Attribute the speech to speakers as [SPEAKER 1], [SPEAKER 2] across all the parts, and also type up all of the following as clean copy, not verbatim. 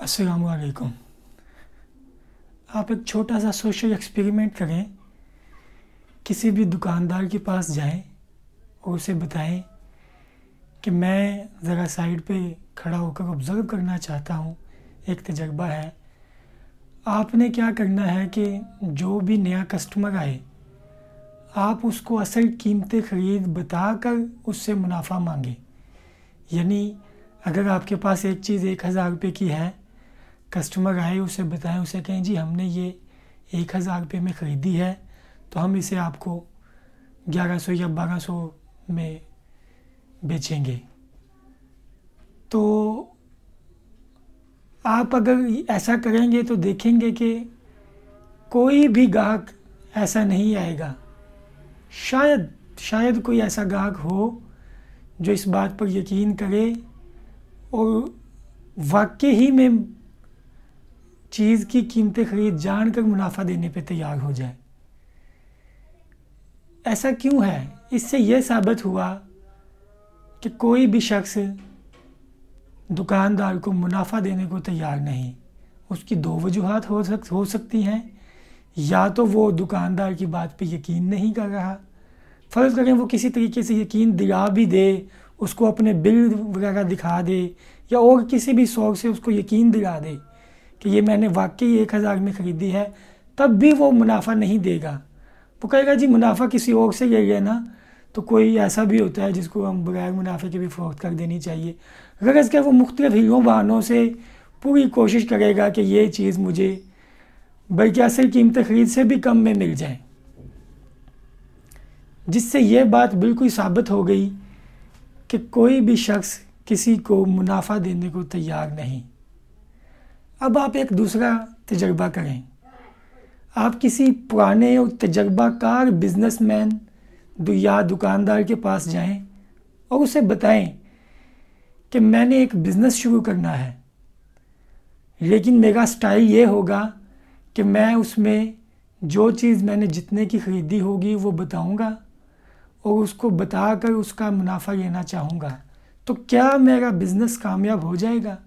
[SPEAKER 1] अस्सलाम वालेकुम। आप एक छोटा सा सोशल एक्सपेरिमेंट करें। किसी भी दुकानदार के पास जाएं और उसे बताएं कि मैं ज़रा साइड पे खड़ा होकर ऑब्ज़र्व करना चाहता हूँ, एक तजर्बा है। आपने क्या करना है कि जो भी नया कस्टमर आए, आप उसको असल कीमत ख़रीद बताकर उससे मुनाफा मांगें। यानी अगर आपके पास एक चीज़ 1000 रुपये की है, कस्टमर आए उसे बताएं, उसे कहें जी हमने ये 1000 रुपये में ख़रीदी है, तो हम इसे आपको 1100 या 1200 में बेचेंगे। तो आप अगर ऐसा करेंगे तो देखेंगे कि कोई भी ग्राहक ऐसा नहीं आएगा। शायद कोई ऐसा ग्राहक हो जो इस बात पर यकीन करे और वाकई ही में चीज़ की कीमतें ख़रीद जानकर मुनाफा देने पे तैयार हो जाए। ऐसा क्यों है? इससे यह साबित हुआ कि कोई भी शख्स दुकानदार को मुनाफा देने को तैयार नहीं। उसकी दो वजूहात हो सकती हैं। या तो वो दुकानदार की बात पे यकीन नहीं कर रहा, फ़र्ज़ करें वो किसी तरीके से यकीन दिला भी दे, उसको अपने बिल वगैरह दिखा दे या और किसी भी शौक़ से उसको यकीन दिला दे कि ये मैंने वाकई 1000 में ख़रीदी है, तब भी वो मुनाफा नहीं देगा। वो कहेगा जी मुनाफा किसी और से ले लेना। तो कोई ऐसा भी होता है जिसको हम बगैर मुनाफे के भी फ़रोख्त कर देनी चाहिए। गरज के वो मुख्तलिफ़ हीलों बहानों से पूरी कोशिश करेगा कि ये चीज़ मुझे बल्कि असल कीमत ख़रीद से भी कम में मिल जाए, जिससे ये बात बिल्कुल साबित हो गई कि कोई भी शख्स किसी को मुनाफा देने को तैयार नहीं। अब आप एक दूसरा तजर्बा करें। आप किसी पुराने और तजर्बाकार बिजनेसमैन या दुकानदार के पास जाएं और उसे बताएं कि मैंने एक बिज़नेस शुरू करना है, लेकिन मेरा स्टाइल ये होगा कि मैं उसमें जो चीज़ मैंने जितने की ख़रीदी होगी वो बताऊंगा और उसको बताकर उसका मुनाफा लेना चाहूँगा। तो क्या मेरा बिज़नेस कामयाब हो जाएगा?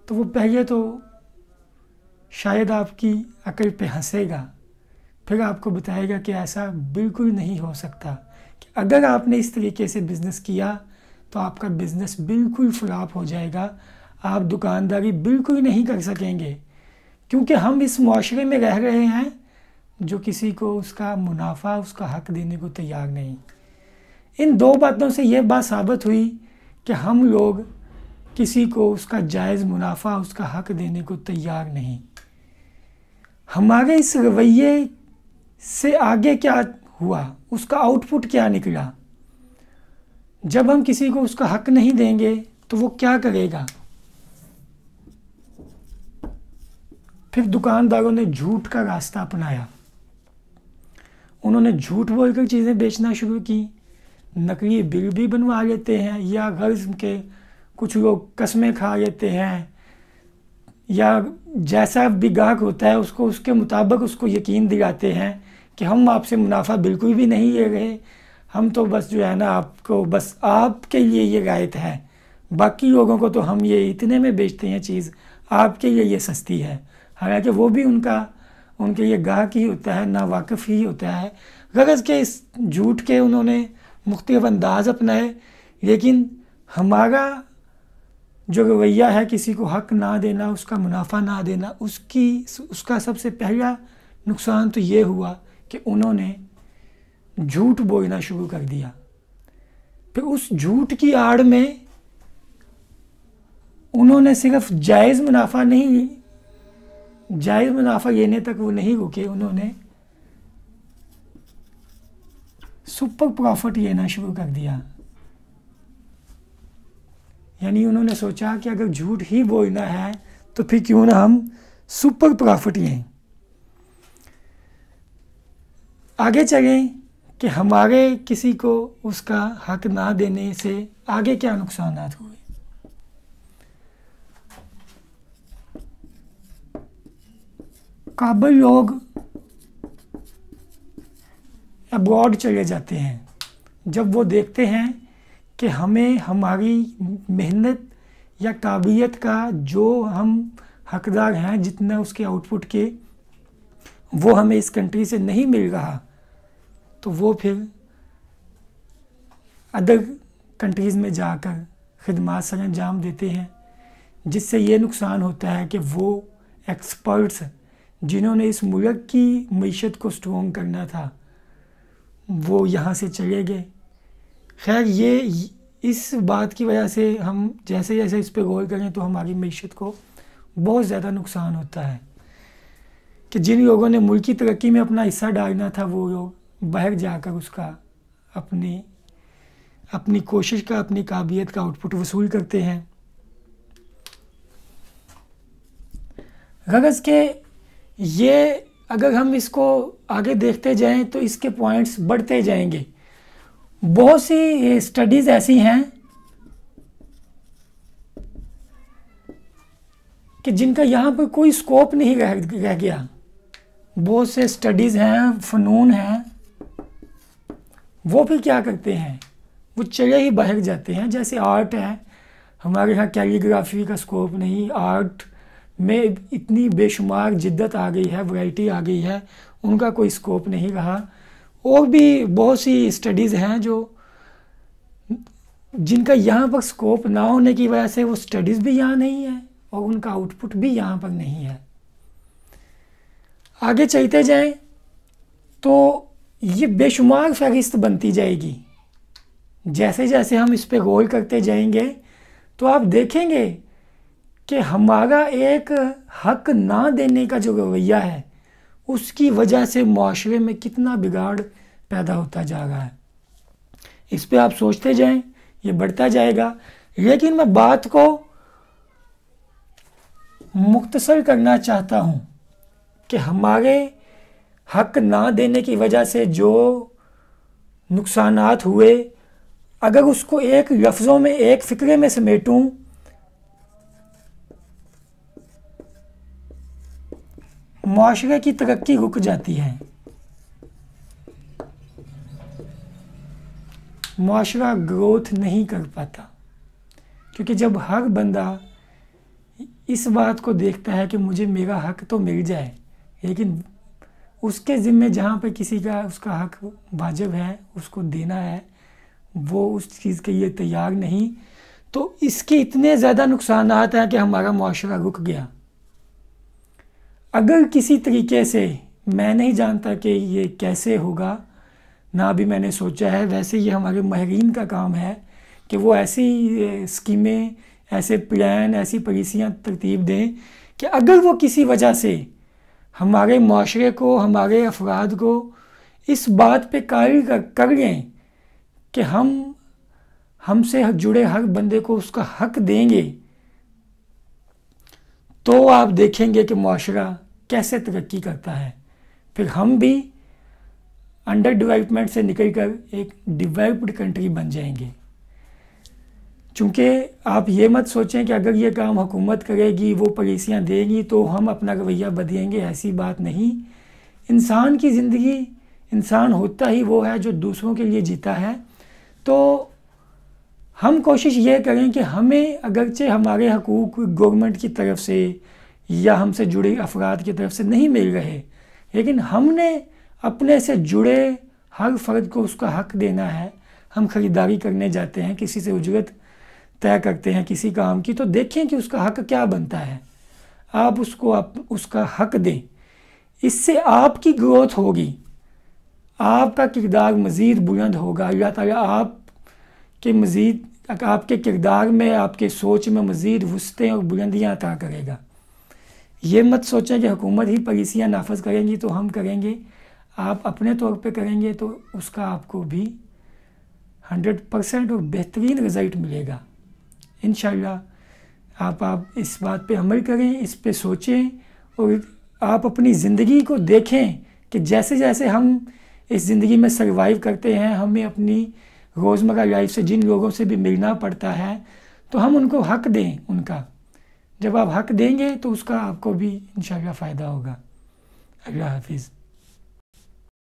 [SPEAKER 1] तो वो पहले तो शायद आपकी अकल पे हंसेगा, फिर आपको बताएगा कि ऐसा बिल्कुल नहीं हो सकता, कि अगर आपने इस तरीके से बिज़नेस किया तो आपका बिज़नेस बिल्कुल ख़राब हो जाएगा। आप दुकानदारी बिल्कुल नहीं कर सकेंगे, क्योंकि हम इस मुआशरे में रह रहे हैं जो किसी को उसका मुनाफा, उसका हक़ देने को तैयार नहीं। इन दो बातों से ये बात साबित हुई कि हम लोग किसी को उसका जायज़ मुनाफा, उसका हक़ देने को तैयार नहीं। हमारे इस रवैये से आगे क्या हुआ, उसका आउटपुट क्या निकला? जब हम किसी को उसका हक़ नहीं देंगे तो वो क्या करेगा? फिर दुकानदारों ने झूठ का रास्ता अपनाया। उन्होंने झूठ बोलकर चीज़ें बेचना शुरू की। नकली बिल भी बनवा लेते हैं, या गर्ज़ के कुछ लोग कस्में खा लेते हैं, या जैसा भी ग्राहक होता है उसको उसके मुताबिक उसको यकीन दिलाते हैं कि हम आपसे मुनाफा बिल्कुल भी नहीं ले रहे, हम तो बस जो है ना आपको बस आपके लिए ये रियायत है, बाकी लोगों को तो हम ये इतने में बेचते हैं चीज़, आपके लिए ये सस्ती है। हालांकि वो भी उनके लिए ग्राहक ही होता है, ना वाकिफ़ ही होता है। गरज़ के इस झूठ के उन्होंने मुख्तलिफ़ अंदाज़ अपनाए, लेकिन हमारा जो रवैया है किसी को हक़ ना देना, उसका मुनाफा ना देना, उसका सबसे पहला नुकसान तो ये हुआ कि उन्होंने झूठ बोलना शुरू कर दिया। फिर उस झूठ की आड़ में उन्होंने सिर्फ जायज़ मुनाफा लेने तक वो नहीं रुके, उन्होंने सुपर प्रॉफिट लेना शुरू कर दिया। यानी उन्होंने सोचा कि अगर झूठ ही बोलना है तो फिर क्यों ना हम सुपर प्रॉफिट लें। आगे चलें कि हमारे किसी को उसका हक़ ना देने से आगे क्या नुकसान हुए। काबिल लोग अब्रॉड चले जाते हैं जब वो देखते हैं कि हमें हमारी मेहनत या काबिलियत का जो हम हकदार हैं जितना उसके आउटपुट के, वो हमें इस कंट्री से नहीं मिल रहा, तो वो फिर अदर कंट्रीज़ में जाकर खिदमत सर अंजाम देते हैं, जिससे ये नुकसान होता है कि वो एक्सपर्ट्स जिन्होंने इस मुल्क की मईशत को स्ट्रॉन्ग करना था वो यहाँ से चले गए। खैर, ये इस बात की वजह से हम जैसे जैसे इस पर गौर करें तो हमारी मईशत को बहुत ज़्यादा नुकसान होता है कि जिन लोगों ने मुल्क की तरक्की में अपना हिस्सा डालना था वो लोग बाहर जाकर उसका अपनी कोशिश का, अपनी काबिलियत का आउटपुट वसूल करते हैं। गरज के ये अगर हम इसको आगे देखते जाएं तो इसके पॉइंट्स बढ़ते जाएंगे। बहुत सी स्टडीज़ ऐसी हैं कि जिनका यहाँ पर कोई स्कोप नहीं रह गया। बहुत से स्टडीज़ हैं, फ़नून हैं, वो फिर क्या करते हैं, वो चले ही बाहर जाते हैं। जैसे आर्ट है, हमारे यहाँ कैलीग्राफी का स्कोप नहीं, आर्ट में इतनी बेशुमार जिद्दत आ गई है, वैरायटी आ गई है, उनका कोई स्कोप नहीं रहा। और भी बहुत सी स्टडीज़ हैं जिनका यहाँ पर स्कोप ना होने की वजह से वो स्टडीज़ भी यहाँ नहीं है और उनका आउटपुट भी यहाँ पर नहीं है। आगे चलते जाएं तो ये बेशुमार फहरिस्त बनती जाएगी। जैसे जैसे हम इस पे गौर करते जाएंगे तो आप देखेंगे कि हमारा एक हक ना देने का जो रवैया है उसकी वजह से माशरे में कितना बिगाड़ पैदा होता जा रहा है। इस पे आप सोचते जाएं, ये बढ़ता जाएगा। लेकिन मैं बात को मुख्तसर करना चाहता हूँ कि हमारे हक ना देने की वजह से जो नुकसानात हुए, अगर उसको एक लफ्ज़ों में, एक फ़िक्रे में समेटूं माशरे की तरक्की रुक जाती है। माशरा ग्रोथ नहीं कर पाता, क्योंकि जब हर बंदा इस बात को देखता है कि मुझे मेरा हक तो मिल जाए, लेकिन उसके ज़िम्मे जहाँ पे किसी का उसका हक वाजिब है उसको देना है, वो उस चीज़ के लिए तैयार नहीं, तो इसके इतने ज़्यादा नुकसानात हैं कि हमारा माशरा रुक गया। अगर किसी तरीके से, मैं नहीं जानता कि ये कैसे होगा, ना भी मैंने सोचा है, वैसे ये हमारे माहिरीन का काम है कि वो ऐसी स्कीमें, ऐसे प्लान, ऐसी पॉलिसियाँ तरतीब दें कि अगर वो किसी वजह से हमारे माशरे को, हमारे अफराद को इस बात पे कायल कर लें कि हमसे जुड़े हर बंदे को उसका हक देंगे, तो आप देखेंगे कि माशरा कैसे तरक्की करता है। फिर हम भी अंडर डेवलपमेंट से निकलकर एक डेवलप्ड कंट्री बन जाएंगे। चूँकि आप ये मत सोचें कि अगर ये काम हुकूमत करेगी, वो पॉलिसियाँ देगी तो हम अपना रवैया बदलेंगे, ऐसी बात नहीं। इंसान की ज़िंदगी, इंसान होता ही वो है जो दूसरों के लिए जीता है। तो हम कोशिश ये करें कि हमें अगरचे हमारे हकूक़ गवर्नमेंट की तरफ से या हमसे जुड़े अफराद की तरफ से नहीं मिल रहे, लेकिन हमने अपने से जुड़े हर फर्द को उसका हक देना है। हम ख़रीदारी करने जाते हैं, किसी से उजरत तय करते हैं किसी काम की, तो देखें कि उसका हक क्या बनता है, आप उसका हक दें। इससे आपकी ग्रोथ होगी, आपका किरदार मज़ीद बुलंद होगा। अल्लाह ताला आपके किरदार में, आपके सोच में मज़ीद वुस्तें और बुलंदियाँ अता करेगा। ये मत सोचें कि हुकूमत ही पॉलिसियाँ नाफज करेंगी तो हम करेंगे। आप अपने तौर पे करेंगे तो उसका आपको भी 100% और बेहतरीन रिज़ल्ट मिलेगा इंशाअल्लाह। आप इस बात पे अमल करें, इस पे सोचें और आप अपनी ज़िंदगी को देखें कि जैसे जैसे हम इस ज़िंदगी में सर्वाइव करते हैं, हमें अपनी रोज़मर्रा लाइफ से जिन लोगों से भी मिलना पड़ता है तो हम उनको हक दें उनका। जब आप हक देंगे तो उसका आपको भी इंशाअल्लाह फ़ायदा होगा। अल्लाह हाफिज़।